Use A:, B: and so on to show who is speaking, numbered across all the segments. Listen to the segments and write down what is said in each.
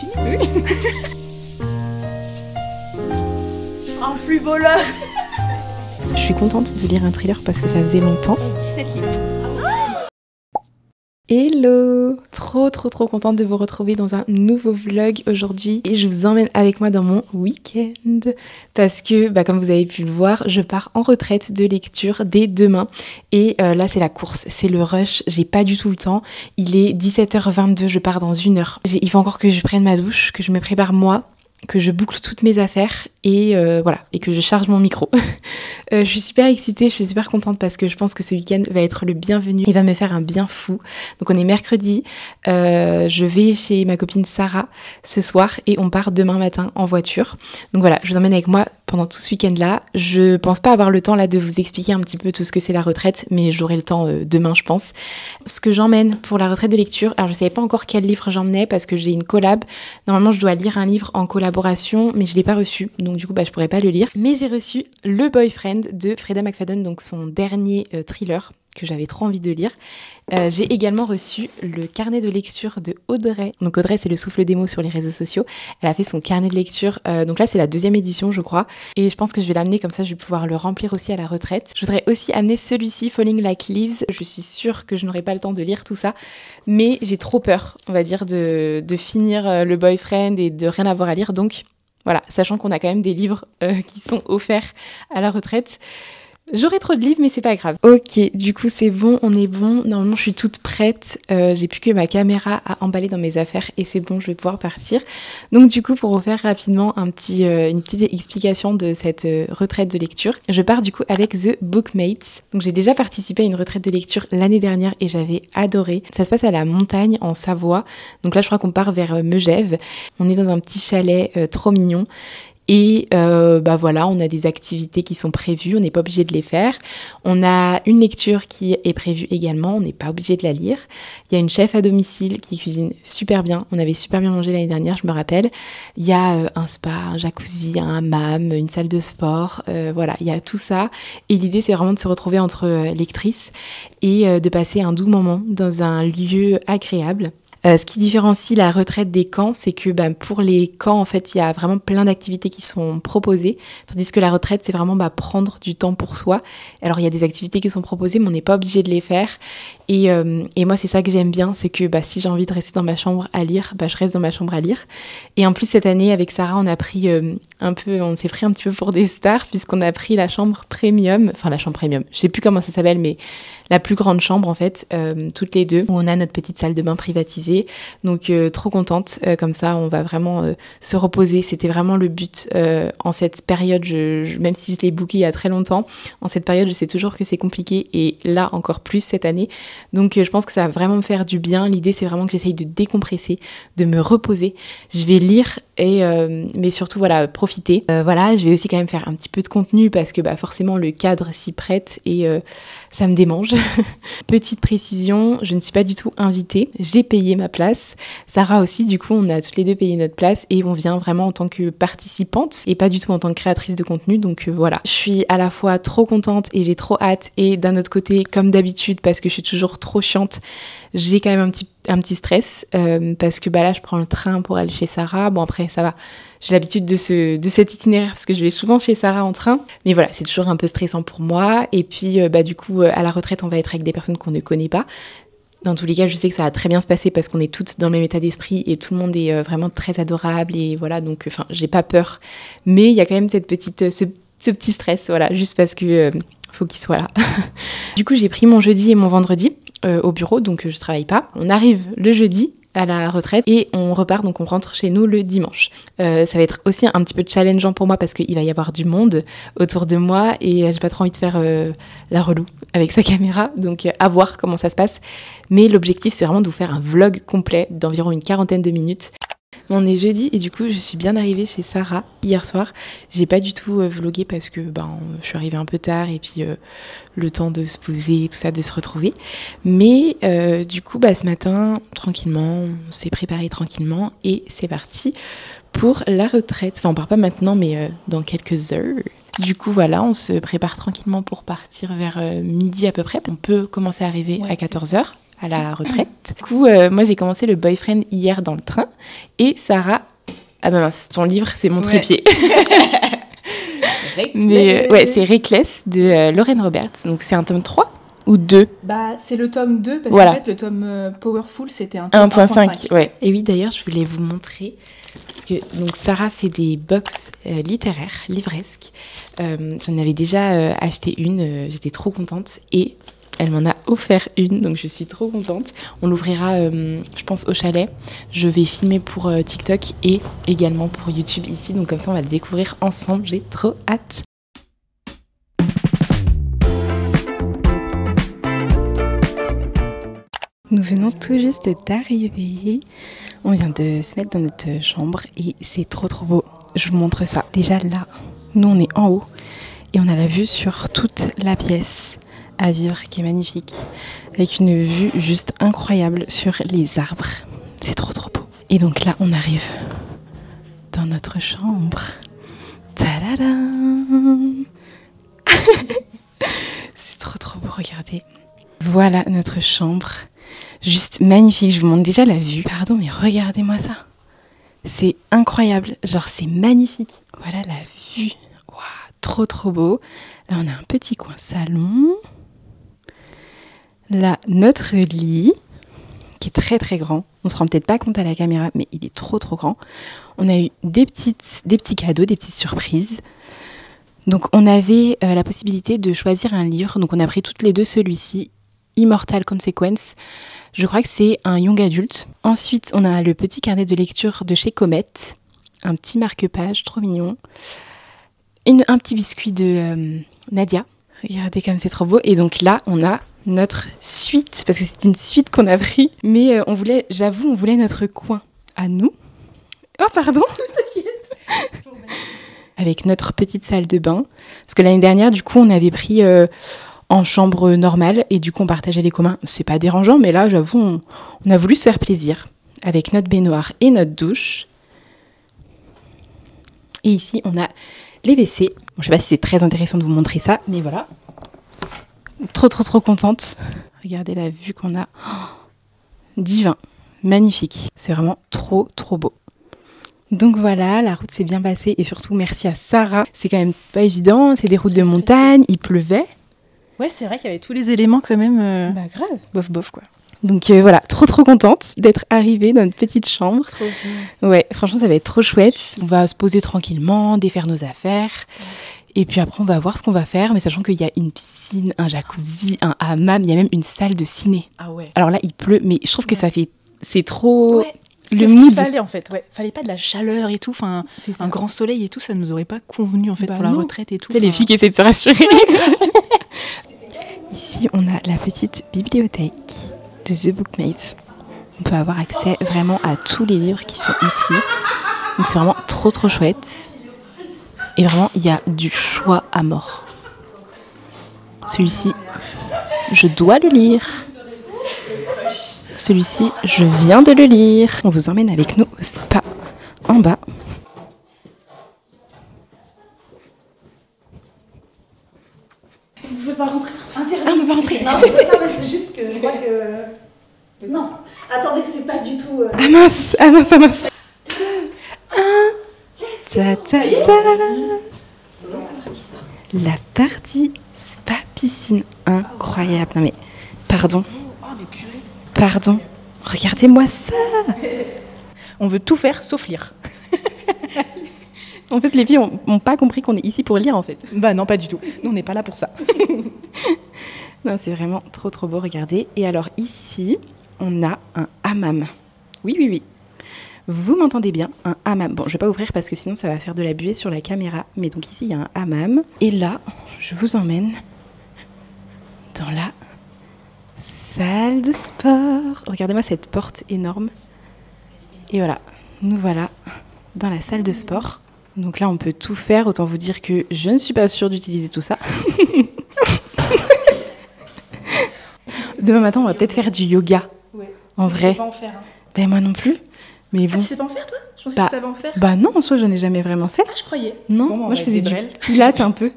A: fini? Oui. Un flux voleur.
B: Je suis contente de lire un thriller parce que ça faisait longtemps.
A: 17 livres.
B: Hello! Trop contente de vous retrouver dans un nouveau vlog aujourd'hui et je vous emmène avec moi dans mon week-end parce que, comme vous avez pu le voir, je pars en retraite de lecture dès demain et là c'est la course, c'est le rush, j'ai pas du tout le temps, il est 17h22, je pars dans 1 heure. Il faut encore que je prenne ma douche, que je me prépare moi, que je boucle toutes mes affaires et voilà, et que je charge mon micro. Je suis super excitée, je suis super contente parce que je pense que ce week-end va être le bienvenu. Il va me faire un bien fou. Donc on est mercredi, je vais chez ma copine Sarah ce soir et on part demain matin en voiture. Donc voilà, je vous emmène avec moi pendant tout ce week-end-là. Je pense pas avoir le temps là de vous expliquer un petit peu tout ce que c'est la retraite, mais j'aurai le temps demain je pense. Ce que j'emmène pour la retraite de lecture, alors je savais pas encore quel livre j'emmenais parce que j'ai une collab. Normalement je dois lire un livre en collaboration, mais je l'ai pas reçu, donc du coup je pourrais pas le lire. Mais j'ai reçu Le Boyfriend de Freida McFadden, donc son dernier thriller que j'avais trop envie de lire. J'ai également reçu le carnet de lecture de Audrey. Donc Audrey, c'est le souffle des mots sur les réseaux sociaux. Elle a fait son carnet de lecture. Donc là, c'est la 2e édition, je crois. Et je pense que je vais l'amener comme ça, je vais pouvoir le remplir aussi à la retraite. Je voudrais aussi amener celui-ci, Falling Like Leaves. Je suis sûre que je n'aurai pas le temps de lire tout ça. Mais j'ai trop peur, on va dire, de finir Le Boyfriend et de rien avoir à lire. Donc voilà, sachant qu'on a quand même des livres qui sont offerts à la retraite. J'aurai trop de livres, mais c'est pas grave. Ok, du coup c'est bon, on est bon. Normalement je suis toute prête. J'ai plus que ma caméra à emballer dans mes affaires et c'est bon, je vais pouvoir partir. Donc du coup, pour vous faire rapidement une petite explication de cette retraite de lecture, je pars du coup avec The Bookmates. Donc j'ai déjà participé à une retraite de lecture l'année dernière et j'avais adoré. Ça se passe à la montagne en Savoie. Donc là je crois qu'on part vers Megève. On est dans un petit chalet trop mignon. Et voilà, on a des activités qui sont prévues, on n'est pas obligé de les faire. On a une lecture qui est prévue également, on n'est pas obligé de la lire. Il y a une chef à domicile qui cuisine super bien, on avait super bien mangé l'année dernière, je me rappelle. Il y a un spa, un jacuzzi, un hammam, une salle de sport, voilà, il y a tout ça. Et l'idée, c'est vraiment de se retrouver entre lectrices et de passer un doux moment dans un lieu agréable. Ce qui différencie la retraite des camps, c'est que pour les camps, en fait, il y a vraiment plein d'activités qui sont proposées, tandis que la retraite, c'est vraiment prendre du temps pour soi. Alors, il y a des activités qui sont proposées, mais on n'est pas obligé de les faire. Et moi, c'est ça que j'aime bien, c'est que si j'ai envie de rester dans ma chambre à lire, je reste dans ma chambre à lire. Et en plus, cette année, avec Sarah, on s'est pris un petit peu pour des stars, puisqu'on a pris la chambre premium, enfin la chambre premium, je sais plus comment ça s'appelle, mais la plus grande chambre, en fait, toutes les deux, où on a notre petite salle de bain privatisée. Donc trop contente, comme ça on va vraiment se reposer. C'était vraiment le but en cette période, même si je l'ai booké il y a très longtemps, en cette période je sais toujours que c'est compliqué et là encore plus cette année. Donc je pense que ça va vraiment me faire du bien. L'idée c'est vraiment que j'essaye de décompresser, de me reposer. Je vais lire mais surtout voilà, profiter. Je vais aussi quand même faire un petit peu de contenu parce que forcément le cadre s'y prête et ça me démange. Petite précision, je ne suis pas du tout invitée, j'ai payé ma place. Sarah aussi, du coup, on a toutes les deux payé notre place et on vient vraiment en tant que participante et pas du tout en tant que créatrice de contenu. Donc voilà, je suis à la fois trop contente et j'ai trop hâte et d'un autre côté, comme d'habitude, parce que je suis toujours trop chiante, j'ai quand même un petit stress parce que là, je prends le train pour aller chez Sarah. Bon, après, ça va. J'ai l'habitude de cet itinéraire parce que je vais souvent chez Sarah en train. Mais voilà, c'est toujours un peu stressant pour moi. Et puis, du coup, à la retraite, on va être avec des personnes qu'on ne connaît pas. Dans tous les cas, je sais que ça va très bien se passer parce qu'on est toutes dans le même état d'esprit et tout le monde est vraiment très adorable et voilà, donc j'ai pas peur. Mais il y a quand même ce petit stress, voilà, juste parce que faut qu'il soit là. Du coup, j'ai pris mon jeudi et mon vendredi au bureau, donc je travaille pas. On arrive le jeudi à la retraite et on repart, donc on rentre chez nous le dimanche. Ça va être aussi un petit peu challengeant pour moi parce qu'il va y avoir du monde autour de moi et j'ai pas trop envie de faire la relou avec sa caméra, donc à voir comment ça se passe. Mais l'objectif c'est vraiment de vous faire un vlog complet d'environ une 40aine de minutes. On est jeudi et du coup je suis bien arrivée chez Sarah hier soir. J'ai pas du tout vlogué parce que je suis arrivée un peu tard et puis le temps de se poser, tout ça, de se retrouver. Mais du coup ce matin, tranquillement, on s'est préparé tranquillement et c'est parti pour la retraite. Enfin on part pas maintenant mais dans quelques heures. Du coup voilà, on se prépare tranquillement pour partir vers midi à peu près. On peut commencer à arriver à 14h. à la retraite. Du coup, moi j'ai commencé le boyfriend hier dans le train et Sarah... Ah bah mince, ton livre c'est mon trépied. Mais ouais, c'est Reckless de Lauren Roberts, donc c'est un tome 3 ou 2?
C: Bah, c'est le tome 2, parce
B: voilà.
C: qu'en fait, le tome Powerful, c'était un tome
B: 1.5. Ouais. Et oui, d'ailleurs, je voulais vous montrer, parce que donc, Sarah fait des box littéraires, livresques. J'en avais déjà acheté une, j'étais trop contente, et elle m'en a offert une, donc je suis trop contente. On l'ouvrira, je pense, au chalet. Je vais filmer pour TikTok et également pour YouTube ici, donc comme ça, on va le découvrir ensemble. J'ai trop hâte. Nous venons tout juste d'arriver. On vient de se mettre dans notre chambre et c'est trop trop beau. Je vous montre ça. Déjà là, nous on est en haut et on a la vue sur toute la pièce à vivre qui est magnifique. Avec une vue juste incroyable sur les arbres. C'est trop trop beau. Et donc là, on arrive dans notre chambre. Tadadam. C'est trop trop beau, regardez. Voilà notre chambre. Juste magnifique, je vous montre déjà la vue. Pardon, mais regardez-moi ça. C'est incroyable, genre c'est magnifique. Voilà la vue. Waouh, trop trop beau. Là, on a un petit coin salon. Là, notre lit, qui est très très grand. On ne se rend peut-être pas compte à la caméra, mais il est trop trop grand. On a eu des petits cadeaux, des petites surprises. Donc, on avait la possibilité de choisir un livre. Donc, on a pris toutes les deux celui-ci. Immortal Consequence, je crois que c'est un young adulte. Ensuite, on a le petit carnet de lecture de chez Comet, un petit marque-page, trop mignon. Un petit biscuit de Nadia, regardez comme c'est trop beau. Et donc là, on a notre suite, parce que c'est une suite qu'on a pris, mais on voulait notre coin à nous. Oh pardon. Avec notre petite salle de bain, parce que l'année dernière, du coup, on avait pris... en chambre normale et du coup on partageait les communs. C'est pas dérangeant, mais là j'avoue on a voulu se faire plaisir avec notre baignoire et notre douche. Et ici on a les WC. Bon, je sais pas si c'est très intéressant de vous montrer ça, mais voilà. Trop trop trop contente. Regardez la vue qu'on a. Oh, divin, magnifique. C'est vraiment trop trop beau. Donc voilà, la route s'est bien passée et surtout merci à Sarah. C'est quand même pas évident, c'est des routes de montagne, il pleuvait.
C: Ouais, c'est vrai qu'il y avait tous les éléments quand même.
B: Bah grave.
C: Bof bof quoi.
B: Donc voilà, trop trop contente d'être arrivée dans notre petite chambre.
C: Trop bien.
B: Ouais, franchement ça va être trop chouette. On va se poser tranquillement, défaire nos affaires. Et puis après on va voir ce qu'on va faire, mais sachant qu'il y a une piscine, un jacuzzi, un hammam, il y a même une salle de ciné.
C: Ah ouais.
B: Alors là il pleut, mais je trouve que c'est trop...
C: Ouais.
B: Le
C: C'est ce
B: mood.
C: qu'il fallait en fait, ouais. Fallait pas de la chaleur et tout, enfin un grand soleil et tout, ça nous aurait pas convenu en fait pour la retraite et tout.
B: Les filles qui essaient de se rassurer. Ici, on a la petite bibliothèque de The Bookmates. On peut avoir accès vraiment à tous les livres qui sont ici. Donc c'est vraiment trop trop chouette. Et vraiment, il y a du choix à mort. Celui-ci, je dois le lire. Celui-ci, je viens de le lire. On vous emmène avec nous au spa en bas.
A: Vous pouvez pas rentrer. Interdit.
B: Ah, on peut pas rentrer.
A: Non, c'est pas ça, mais c'est juste que je crois que... Non. Attendez, c'est pas du tout...
B: Ah mince, ah mince, ah mince. 2, 1. Ta ta ta. La partie spa piscine. Incroyable. Non mais, pardon.
C: Oh mais purée.
B: Pardon. Regardez-moi ça.
C: On veut tout faire sauf lire.
B: En fait, les filles ont pas compris qu'on est ici pour lire, en fait.
C: Bah non, pas du tout. Nous, on n'est pas là pour ça.
B: Non, c'est vraiment trop, trop beau, regardez. Et alors, ici, on a un hammam. Oui, oui, oui. Vous m'entendez bien, un hammam. Bon, je vais pas ouvrir parce que sinon, ça va faire de la buée sur la caméra. Mais donc, ici, il y a un hammam. Et là, je vous emmène dans la salle de sport. Regardez-moi cette porte énorme. Et voilà, nous voilà dans la salle de sport. Donc là, on peut tout faire. Autant vous dire que je ne suis pas sûre d'utiliser tout ça. Demain matin, on va peut-être faire du yoga.
C: Ouais.
B: En vrai.
C: Je sais pas en faire. Hein.
B: Ben moi non plus. Mais bon.
C: Ah, tu sais pas en faire, toi? Je pensais que tu savais en faire.
B: Bah non, en soi, je n'ai jamais vraiment fait.
C: Ah, je croyais.
B: Non,
C: Bon,
B: moi je faisais du pilates un peu.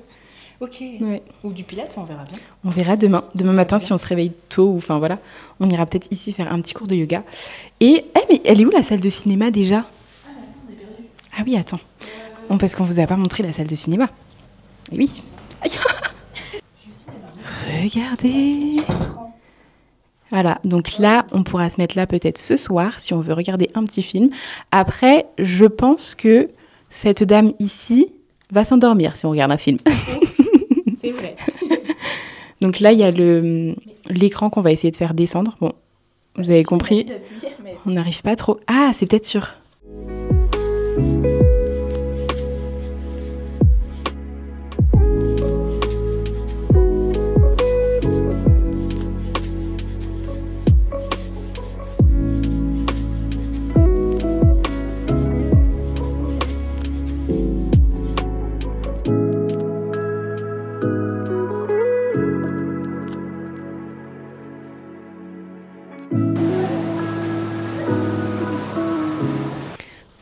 C: Ok.
B: Ouais.
C: Ou du pilates, on verra bien.
B: On verra demain. Demain matin, si on se réveille tôt, ou enfin voilà, on ira peut-être ici faire un petit cours de yoga. Et, mais elle est où la salle de cinéma déjà?
C: Ah, mais attends, on est perdu.
B: Ah oui, attends. Parce qu'on vous a pas montré la salle de cinéma. Et oui. Aïe. Regardez. Voilà, donc là, on pourra se mettre là peut-être ce soir, si on veut regarder un petit film. Après, je pense que cette dame ici va s'endormir si on regarde un film.
C: C'est vrai.
B: Donc là, il y a l'écran qu'on va essayer de faire descendre. Bon, vous avez compris, on n'arrive pas trop. Ah, c'est peut-être sûr.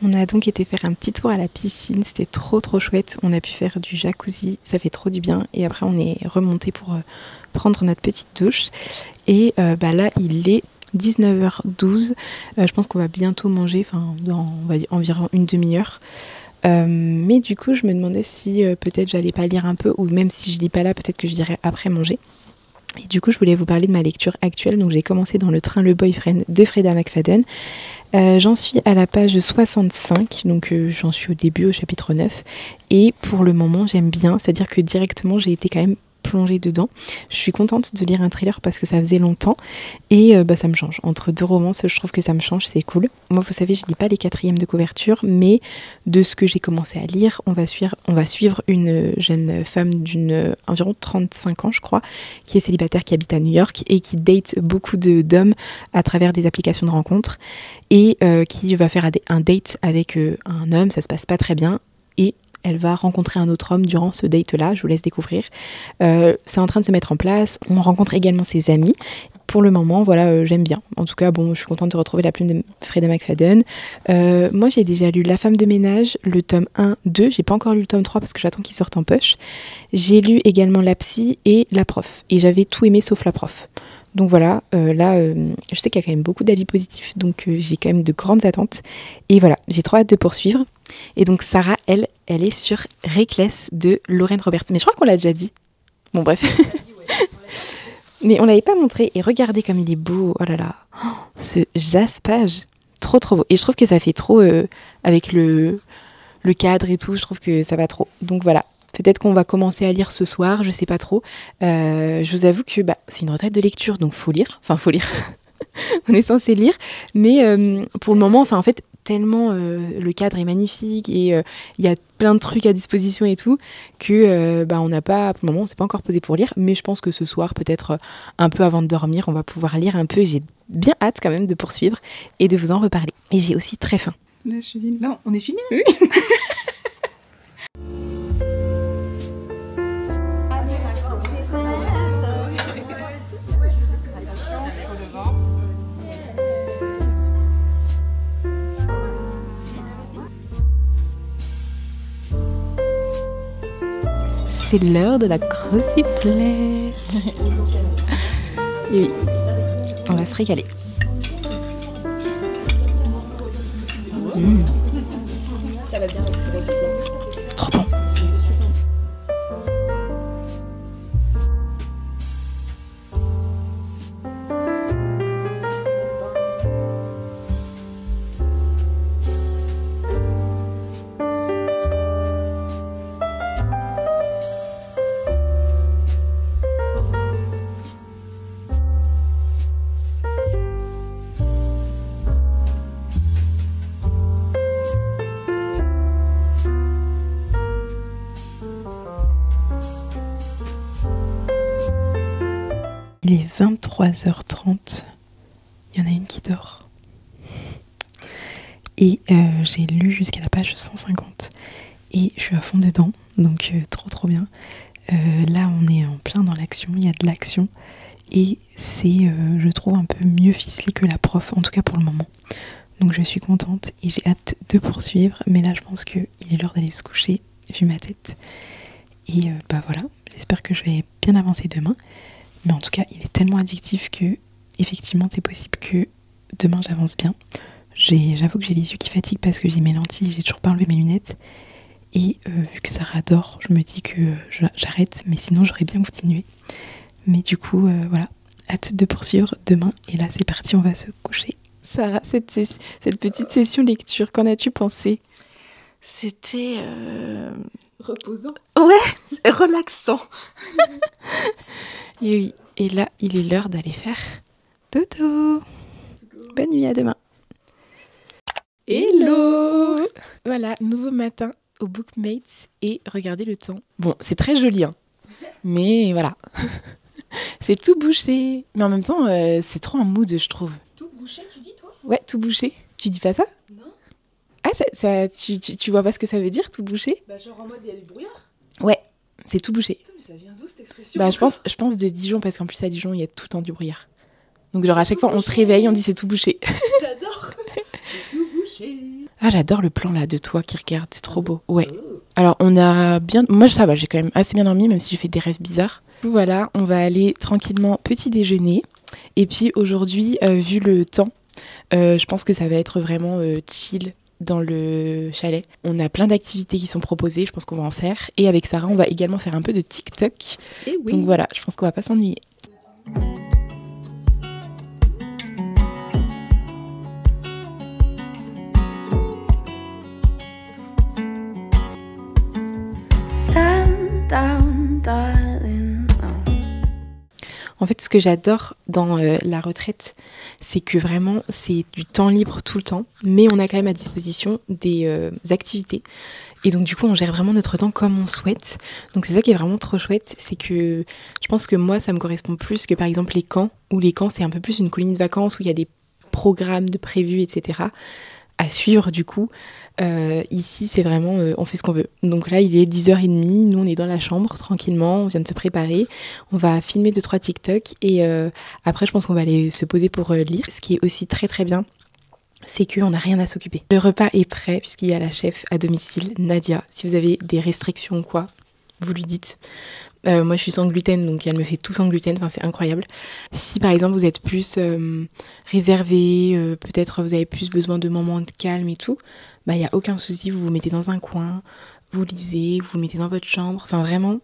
B: On a donc été faire un petit tour à la piscine, c'était trop chouette. On a pu faire du jacuzzi, ça fait trop du bien. Et après on est remonté pour prendre notre petite douche. Et là il est 19h12. Je pense qu'on va bientôt manger, dans on va dire, environ une demi-heure. Mais du coup je me demandais si peut-être j'allais pas lire un peu, ou même si je lis pas là, peut-être que je lirai après manger. Et du coup, je voulais vous parler de ma lecture actuelle. Donc, j'ai commencé dans Le Train le Boyfriend de Freda McFadden. J'en suis à la page 65, donc j'en suis au début, au chapitre 9. Et pour le moment, j'aime bien, c'est-à-dire que directement, j'ai été quand même plongée dedans. Je suis contente de lire un thriller parce que ça faisait longtemps et ça me change. Entre deux romances, je trouve que ça me change, c'est cool. Moi, vous savez, je lis pas les 4e de couverture, mais de ce que j'ai commencé à lire, on va suivre une jeune femme d'une environ 35 ans, je crois, qui est célibataire, qui habite à New York et qui date beaucoup d'hommes à travers des applications de rencontres et qui va faire un date avec un homme, ça se passe pas très bien et elle va rencontrer un autre homme durant ce date-là, je vous laisse découvrir. C'est en train de se mettre en place, on rencontre également ses amis. Pour le moment, voilà, j'aime bien. En tout cas, bon, je suis contente de retrouver la plume de Freda McFadden. Moi, j'ai déjà lu La femme de ménage, le tome 1, 2. J'ai pas encore lu le tome 3 parce que j'attends qu'il sorte en poche. J'ai lu également La psy et La prof. Et j'avais tout aimé sauf La prof. Donc voilà, je sais qu'il y a quand même beaucoup d'avis positifs, donc j'ai quand même de grandes attentes. Et voilà, j'ai trop hâte de poursuivre. Et donc Sarah, elle est sur Reckless de Lauren Roberts. Mais je crois qu'on l'a déjà dit. Bon bref. Mais on l'avait pas montré. Et regardez comme il est beau. Oh là là. Oh, ce jaspage. Trop beau. Et je trouve que ça fait trop avec le cadre et tout. Je trouve que ça va trop. Donc voilà. Peut-être qu'on va commencer à lire ce soir, je sais pas trop. Je vous avoue que c'est une retraite de lecture, donc faut lire. Enfin, faut lire. On est censé lire. Mais pour le moment, en fait, tellement le cadre est magnifique et il y a plein de trucs à disposition et tout, que on n'a pas, pour le moment, on s'est pas encore posé pour lire. Mais je pense que ce soir, peut-être un peu avant de dormir, on va pouvoir lire un peu. J'ai bien hâte quand même de poursuivre et de vous en reparler. Et j'ai aussi très faim.
C: Là, on est filmé.
B: Oui. C'est l'heure de la cruciplée. Et oui, on va se régaler.
A: Ça va bien récupérer ce plat.
B: Trop bon. Il est 23h30, il y en a une qui dort. Et j'ai lu jusqu'à la page 150 et je suis à fond dedans, donc trop bien. Là on est en plein dans l'action, il y a de l'action et c'est, je trouve, un peu mieux ficelé que La prof, en tout cas pour le moment. Donc je suis contente et j'ai hâte de poursuivre, mais là je pense qu'il est l'heure d'aller se coucher, vu ma tête. Et voilà, J'espère que je vais bien avancer demain. Mais en tout cas, il est tellement addictif que, effectivement, c'est possible que demain j'avance bien. J'avoue que j'ai les yeux qui fatiguent parce que j'ai mes lentilles et j'ai toujours pas enlevé mes lunettes. Et vu que Sarah adore, je me dis que j'arrête, mais sinon j'aurais bien continué. Mais du coup, voilà, hâte de poursuivre demain. Et là, c'est parti, on va se coucher. Sarah, cette petite session lecture, qu'en as-tu pensé?
C: C'était
B: reposant.
C: Ouais, relaxant.
B: Et oui, et là, il est l'heure d'aller faire dodo. Bonne nuit, à demain. Hello! Voilà, nouveau matin au Bookmates et regardez le temps. Bon, c'est très joli, hein, mais voilà. C'est tout bouché. Mais en même temps, c'est trop un mood, je trouve.
A: Tout bouché, tu dis, toi?
B: Ouais, tout bouché. Tu dis pas ça?
A: Non.
B: Ah, tu vois pas ce que ça veut dire, tout bouché?
A: Bah genre en mode, il y a du brouillard.
B: Ouais, c'est tout bouché.
A: Putain, mais ça vient d'où cette expression?
B: Bah, je pense de Dijon, parce qu'en plus à Dijon, il y a tout le temps du brouillard. Donc genre à chaque fois, on se réveille, on dit c'est tout bouché.
A: J'adore. C'est tout bouché.
B: Ah, j'adore le plan là de toi qui regarde, c'est trop beau. Ouais. Alors on a bien... Moi ça va, j'ai quand même assez bien dormi, même si j'ai fait des rêves bizarres. Voilà, on va aller tranquillement petit déjeuner. Et puis aujourd'hui, vu le temps, je pense que ça va être vraiment chill dans le chalet. On a plein d'activités qui sont proposées, je pense qu'on va en faire. Et avec Sarah, on va également faire un peu de TikTok.
A: Et oui.
B: Donc voilà, je pense qu'on va pas s'ennuyer. En fait, ce que j'adore dans la retraite, c'est que vraiment, c'est du temps libre tout le temps, mais on a quand même à disposition des activités. Et donc, du coup, on gère vraiment notre temps comme on souhaite. Donc, c'est ça qui est vraiment trop chouette, c'est que je pense que moi, ça me correspond plus que, par exemple, les camps, où les camps, c'est un peu plus une colonie de vacances, où il y a des programmes de prévus, etc., à suivre, du coup. Ici, c'est vraiment, on fait ce qu'on veut. Donc là, il est 10h30, nous, on est dans la chambre, tranquillement, on vient de se préparer. On va filmer 2-3 TikTok et après, je pense qu'on va aller se poser pour lire. Ce qui est aussi très très bien, c'est qu'on n'a rien à s'occuper. Le repas est prêt, puisqu'il y a la chef à domicile, Nadia. Si vous avez des restrictions ou quoi, vous lui dites. Moi, je suis sans gluten, donc elle me fait tout sans gluten. Enfin, c'est incroyable. Si, par exemple, vous êtes plus réservé, peut-être vous avez plus besoin de moments de calme et tout, bah, il n'y a aucun souci. Vous vous mettez dans un coin, vous lisez, vous vous mettez dans votre chambre. Enfin, vraiment,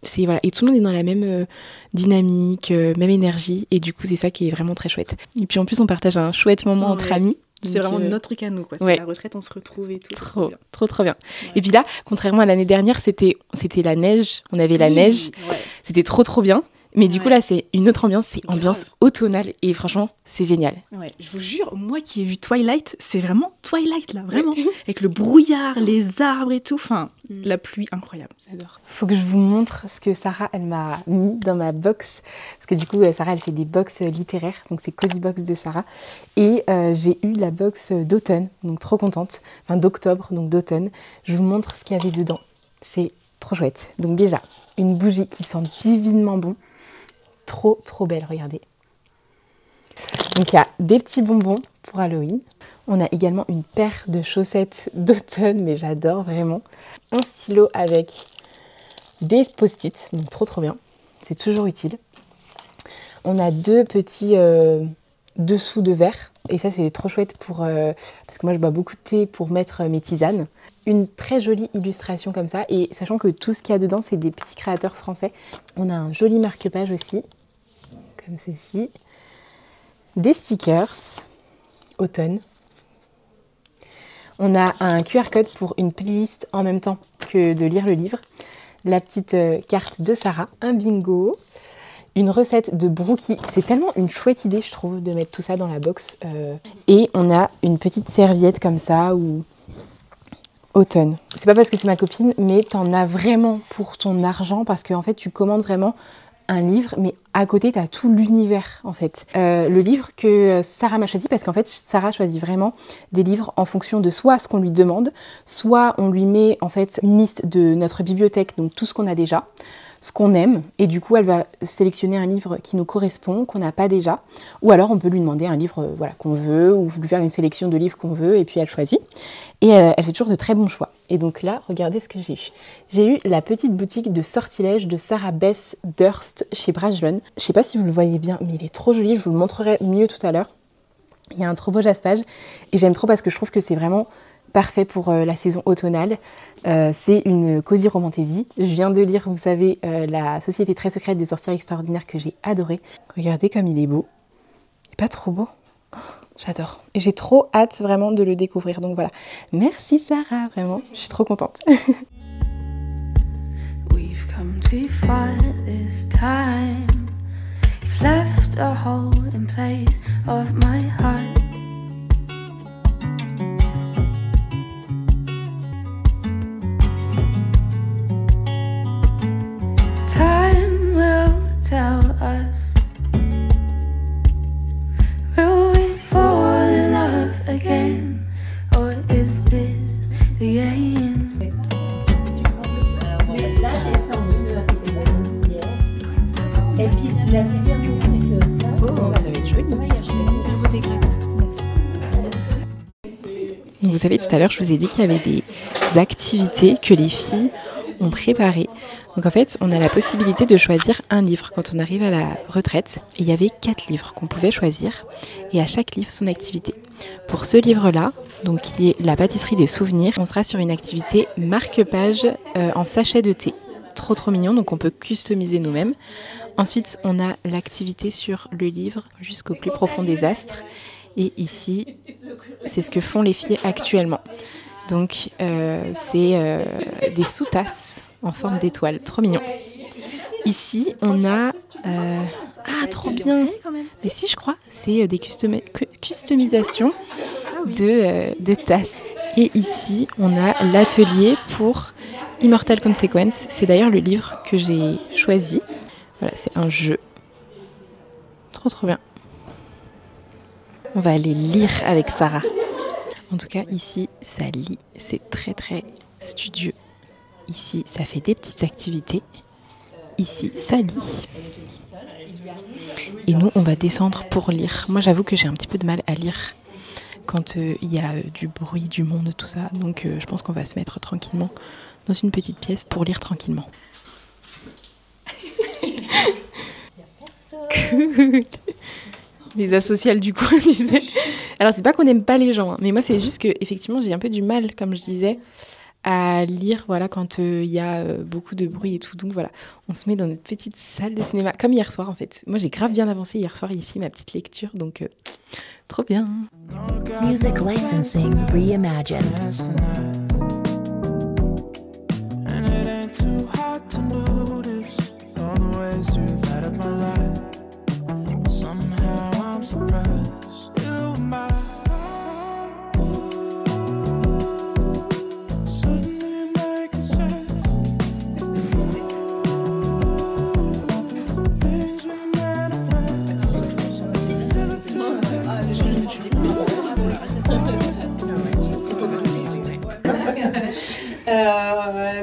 B: c'est... Voilà. Et tout le monde est dans la même dynamique, même énergie. Et du coup, c'est ça qui est vraiment très chouette. Et puis, en plus, on partage un chouette moment entre amis.
C: C'est vraiment notre truc à nous, quoi. C'est la retraite, on se retrouve et tout.
B: Trop bien. Ouais. Et puis là, contrairement à l'année dernière, c'était la neige. On avait la neige. Ouais. C'était trop bien. Mais du coup, là, c'est une autre ambiance. C'est ambiance automnale. Et franchement, c'est génial.
C: Ouais, je vous jure, moi qui ai vu Twilight, c'est vraiment Twilight, là, vraiment. Avec le brouillard, les arbres et tout. Enfin, la pluie, incroyable.
B: J'adore. Faut que je vous montre ce que Sarah, elle m'a mis dans ma box. Parce que du coup, Sarah, elle fait des box littéraires. Donc, c'est Cozy Box de Sarah. Et j'ai eu la box d'automne. Donc, trop contente. Enfin, d'octobre, donc d'automne. Je vous montre ce qu'il y avait dedans. C'est trop chouette. Donc, déjà, une bougie qui sent divinement bon. Trop belle, regardez. Donc il y a des petits bonbons pour Halloween. On a également une paire de chaussettes d'automne, mais j'adore vraiment. Un stylo avec des post-it, donc trop bien. C'est toujours utile. On a 2 petits dessous de verre. Et ça, c'est trop chouette pour... parce que moi, je bois beaucoup de thé pour mettre mes tisanes. Une très jolie illustration comme ça. Et sachant que tout ce qu'il y a dedans, c'est des petits créateurs français. On a un joli marque-page aussi, comme ceci. Des stickers, automne. On a un QR code pour une playlist en même temps que de lire le livre. La petite carte de Sarah, un bingo. Une recette de brookie. C'est tellement une chouette idée, je trouve, de mettre tout ça dans la box. Et on a une petite serviette comme ça, ou automne. C'est pas parce que c'est ma copine, mais t'en as vraiment pour ton argent, parce qu'en fait, tu commandes vraiment un livre, mais à côté, t'as tout l'univers, en fait. Le livre que Sarah m'a choisi, parce qu'en fait, Sarah choisit vraiment des livres en fonction de soit ce qu'on lui demande, soit on lui met, en fait, une liste de notre bibliothèque, donc tout ce qu'on a déjà, ce qu'on aime, et du coup elle va sélectionner un livre qui nous correspond, qu'on n'a pas déjà, ou alors on peut lui demander un livre qu'on veut, ou lui faire une sélection de livres qu'on veut, et puis elle choisit. Et elle fait toujours de très bons choix. Et donc là, regardez ce que j'ai eu. J'ai eu la petite boutique de sortilèges de Sarah Beth Durst chez Brajlon. Je sais pas si vous le voyez bien, mais il est trop joli. Je vous le montrerai mieux tout à l'heure. Il y a un trop beau jaspage et j'aime trop parce que je trouve que c'est vraiment parfait pour la saison automnale. C'est une cosy romantaisie. Je viens de lire, vous savez, La Société très secrète des sorcières extraordinaires que j'ai adoré. Regardez comme il est beau. Il est pas trop beau? Oh, j'adore. Et j'ai trop hâte vraiment de le découvrir. Donc voilà. Merci Sarah, vraiment. Je suis trop contente.
D: We've come too far this time. You've left a hole in place of my heart. Time will tell us. Will we fall in love again? Or is this the end?
A: Là, j'ai fait en bleu avec les glaces hier. Et puis, la rivière du avec le ça va être joli.
B: Vous savez, tout à l'heure, je vous ai dit qu'il y avait des activités que les filles ont préparées. Donc en fait, on a la possibilité de choisir un livre quand on arrive à la retraite. Et il y avait 4 livres qu'on pouvait choisir. Et à chaque livre, son activité. Pour ce livre-là, donc qui est La pâtisserie des souvenirs, on sera sur une activité marque-page en sachet de thé. Trop trop mignon, donc on peut customiser nous-mêmes. Ensuite, on a l'activité sur le livre jusqu'au plus profond des astres. Et ici, c'est ce que font les filles actuellement. Donc, c'est des sous-tasses en forme d'étoile. Trop mignon. Ici, on a... Ah, trop bien! Mais si, je crois, c'est des customisations de tasses. Et ici, on a l'atelier pour Immortal Consequence. C'est d'ailleurs le livre que j'ai choisi. Voilà, c'est un jeu. Trop, trop bien. On va aller lire avec Sarah. En tout cas, ici, ça lit. C'est très, très studieux. Ici, ça fait des petites activités. Ici, ça lit. Et nous, on va descendre pour lire. Moi, j'avoue que j'ai un petit peu de mal à lire quand il y a du bruit, du monde, tout ça. Donc, je pense qu'on va se mettre tranquillement dans une petite pièce pour lire tranquillement. Cool. Les asociales du coin, tu sais. Alors, c'est pas qu'on n'aime pas les gens, hein, mais moi, c'est juste que effectivement, j'ai un peu du mal, comme je disais, à lire, voilà, quand il y a beaucoup de bruit et tout. Donc voilà, on se met dans notre petite salle de cinéma, comme hier soir en fait. Moi, j'ai grave bien avancé hier soir ici, ma petite lecture, donc trop bien.
E: Music licensing reimagined.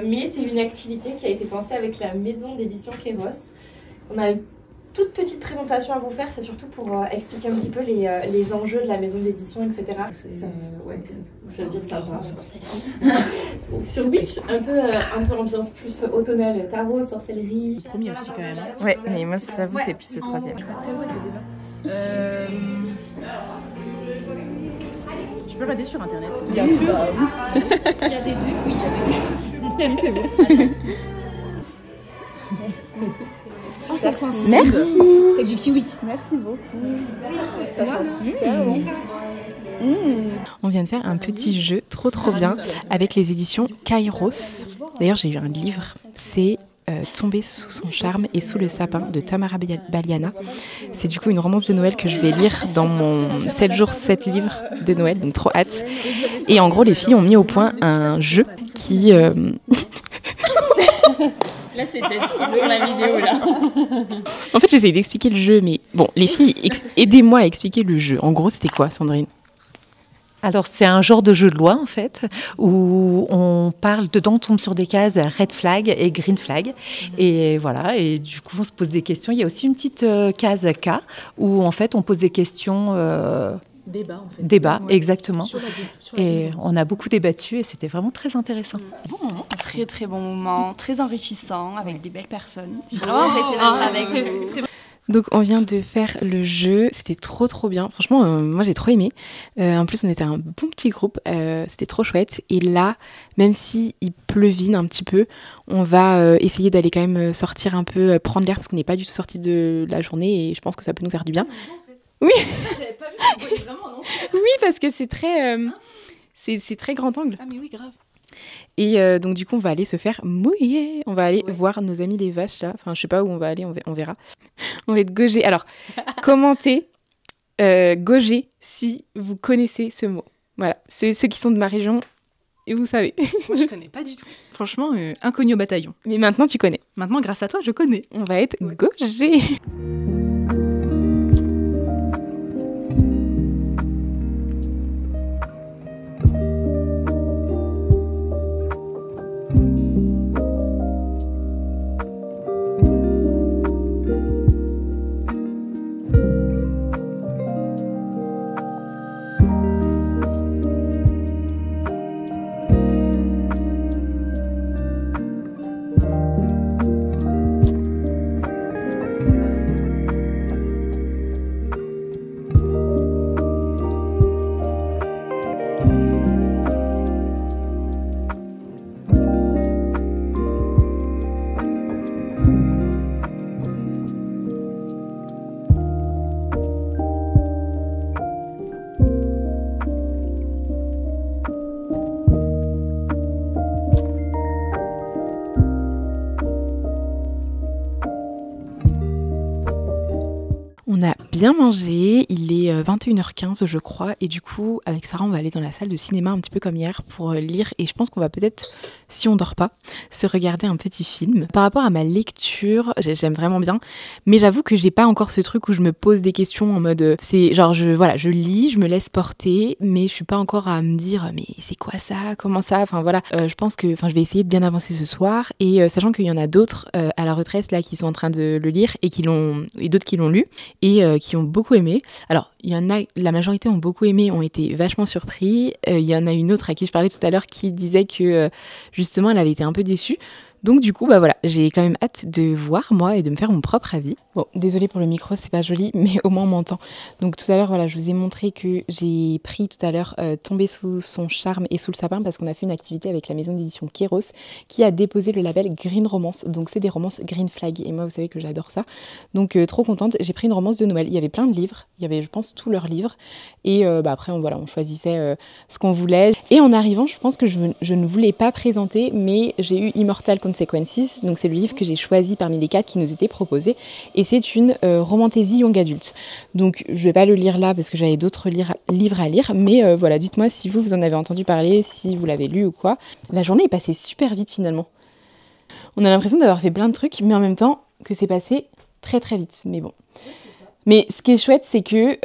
F: Mais c'est une activité qui a été pensée avec la maison d'édition Clévos. On a une toute petite présentation à vous faire, c'est surtout pour expliquer un petit peu les enjeux de la maison d'édition, etc. Ça veut dire ça. Sur Witch, un peu ambiance plus automnale, tarot, sorcellerie.
C: Premier aussi quand même.
B: Ouais, mais moi, j'avoue, c'est plus le troisième.
C: Tu peux regarder sur internet.
F: Bien sûr. Il y a des deux, oui, il y a des deux. C'est bon.
A: Oh, ça sent
B: Merci.
F: C'est du kiwi.
C: Merci beaucoup.
F: Ça sent super bon.
B: On vient de faire un petit jeu trop trop bien avec les éditions Kairos. D'ailleurs, j'ai eu un livre, c'est Tomber sous son charme et sous le sapin de Tamara Baliana. C'est du coup une romance de Noël que je vais lire dans mon 7 jours 7 livres de Noël, donc trop hâte. Et en gros, les filles ont mis au point un jeu qui...
F: Là, c'était trop pour la vidéo, là.
B: En fait, j'essaye d'expliquer le jeu, mais bon, les filles, aidez-moi à expliquer le jeu. En gros, c'était quoi, Sandrine ?
G: Alors, c'est un genre de jeu de loi, en fait, où on parle, dedans, on tombe sur des cases red flag et green flag. Et voilà, et du coup, on se pose des questions. Il y a aussi une petite case K, où, en fait, on pose des questions
C: Débat, en fait.
G: Débat,
C: Ouais.
G: exactement.
C: Sur la
G: Et
C: violence.
G: on a beaucoup débattu et c'était vraiment très intéressant.
C: Bon moment.
H: Très très bon moment, très enrichissant, avec des belles personnes. Je suis vraiment appréciée d'être avec vous.
B: Donc on vient de faire le jeu, c'était trop bien. Franchement, moi j'ai trop aimé. En plus on était un bon petit groupe, c'était trop chouette. Et là, même si il pleuvine un petit peu, on va essayer d'aller quand même sortir un peu, prendre l'air parce qu'on n'est pas du tout sorti de la journée et je pense que ça peut nous faire du bien. Oui.
C: J'avais pas vu que vous vraiment, non?
B: Oui, parce que c'est très, c'est très grand angle.
C: Ah mais oui, grave.
B: Et donc du coup on va aller se faire mouiller. On va aller voir nos amis les vaches là. Enfin je sais pas où on va aller, on verra. On va être gaugé. Alors commentez gaugé si vous connaissez ce mot. Voilà, ceux qui sont de ma région et vous savez.
C: Moi, je connais pas du tout. Franchement, inconnu au bataillon.
B: Mais maintenant tu connais.
C: Maintenant, grâce à toi, je connais.
B: On va être gaugé. On a bien mangé, il est 21h15 je crois et du coup avec Sarah on va aller dans la salle de cinéma un petit peu comme hier pour lire et je pense qu'on va peut-être, si on dort pas, se regarder un petit film. Par rapport à ma lecture, j'aime vraiment bien mais j'avoue que j'ai pas encore ce truc où je me pose des questions en mode c'est genre je lis, je me laisse porter mais je suis pas encore à me dire mais c'est quoi ça, comment ça, enfin voilà, je pense que je vais essayer de bien avancer ce soir et sachant qu'il y en a d'autres à la retraite là qui sont en train de le lire et d'autres qui l'ont lu et qui ont beaucoup aimé. Alors, il y en a, la majorité ont beaucoup aimé, ont été vachement surpris. Il y en a une autre à qui je parlais tout à l'heure qui disait que justement, elle avait été un peu déçue. Donc du coup, voilà, j'ai quand même hâte de voir moi et de me faire mon propre avis. Bon, désolée pour le micro, c'est pas joli, mais au moins on m'entend. Donc tout à l'heure, voilà, je vous ai montré que j'ai pris tout à l'heure Tomber sous son charme et sous le sapin parce qu'on a fait une activité avec la maison d'édition Kéros qui a déposé le label Green Romance. Donc c'est des romances Green Flag et moi vous savez que j'adore ça. Donc trop contente, j'ai pris une romance de Noël. Il y avait plein de livres, il y avait je pense tous leurs livres et après on choisissait ce qu'on voulait. Et en arrivant, je pense que je ne voulais pas présenter, mais j'ai eu Immortal Consequences, donc c'est le livre que j'ai choisi parmi les 4 qui nous étaient proposés et c'est une romantaisie young adulte. Donc je vais pas le lire là parce que j'avais d'autres livres à lire, mais voilà, dites-moi si vous en avez entendu parler, si vous l'avez lu ou quoi. La journée est passée super vite finalement. On a l'impression d'avoir fait plein de trucs, mais en même temps que c'est passé très très vite, mais bon. Oui, c'est ça. Mais ce qui est chouette, c'est que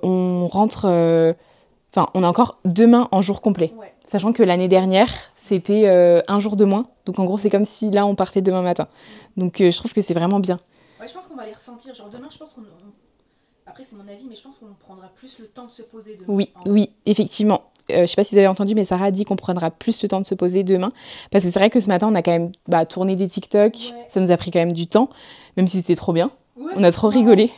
B: on rentre... on a encore demain en jour complet. Ouais. Sachant que l'année dernière, c'était un jour de moins. Donc en gros, c'est comme si là, on partait demain matin. Donc je trouve que c'est vraiment bien.
C: Ouais, je pense qu'on va les ressentir. Genre demain, je pense qu'on... Après, c'est mon avis, mais je pense qu'on prendra plus le temps de se poser demain. Oui, effectivement. Je sais pas si vous avez entendu, mais Sarah a dit qu'on prendra plus le temps de se poser demain. Parce que c'est vrai que ce matin, on a quand même tourné des TikTok. Ouais. Ça nous a pris quand même du temps, même si c'était trop bien. Ouais, on a trop rigolé.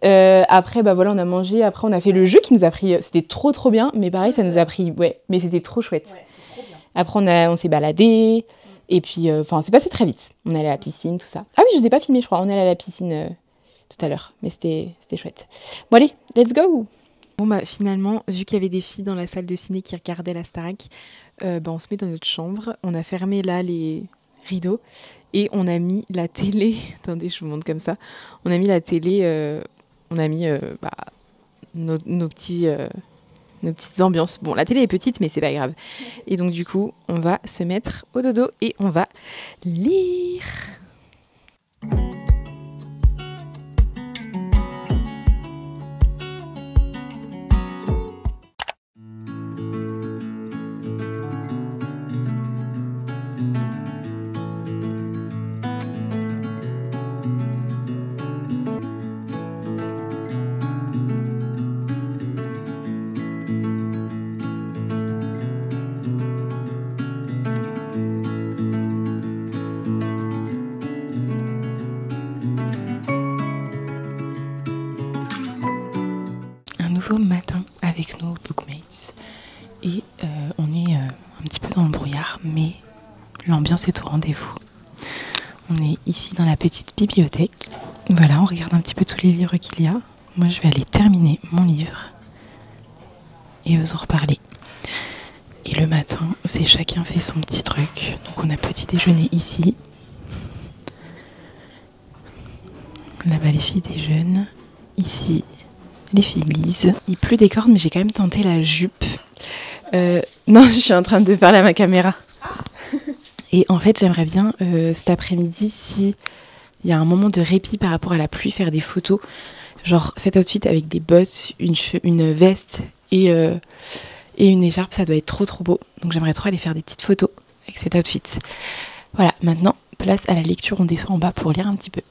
C: Après voilà, on a mangé, après on a fait le jeu qui nous a pris, c'était trop bien, mais pareil ça nous a pris, mais c'était trop chouette. Ouais, c'était trop bien. Après on s'est baladé et puis c'est passé très vite. On est allé à la piscine, tout ça. Ah oui, je vous ai pas filmé, je crois. On est allé à la piscine tout à l'heure, mais c'était chouette. Bon allez, let's go. Bon finalement, vu qu'il y avait des filles dans la salle de ciné qui regardaient la Starac, on se met dans notre chambre, on a fermé là les rideaux et on a mis la télé. Attendez, je vous montre comme ça. On a mis la télé. On a mis nos petites ambiances. Bon, la télé est petite, mais c'est pas grave. Et donc, du coup, on va se mettre au dodo et on va lire.
B: Nights. Et on est un petit peu dans le brouillard, mais l'ambiance est au rendez-vous. On est ici dans la petite bibliothèque. Voilà, on regarde un petit peu tous les livres qu'il y a. Moi, je vais aller terminer mon livre et vous en reparler. Et le matin, c'est chacun fait son petit truc. Donc on a petit déjeuner ici. Là-bas, les filles déjeunent. Ici, les filles lisent. Il pleut des cordes, mais j'ai quand même tenté la jupe. Non, je suis en train de parler à ma caméra. Et en fait, j'aimerais bien cet après-midi, si il y a un moment de répit par rapport à la pluie, faire des photos. Genre cet outfit avec des bottes, une veste et une écharpe, ça doit être trop trop beau. Donc j'aimerais trop aller faire des petites photos avec cet outfit. Voilà, maintenant, place à la lecture, on descend en bas pour lire un petit peu.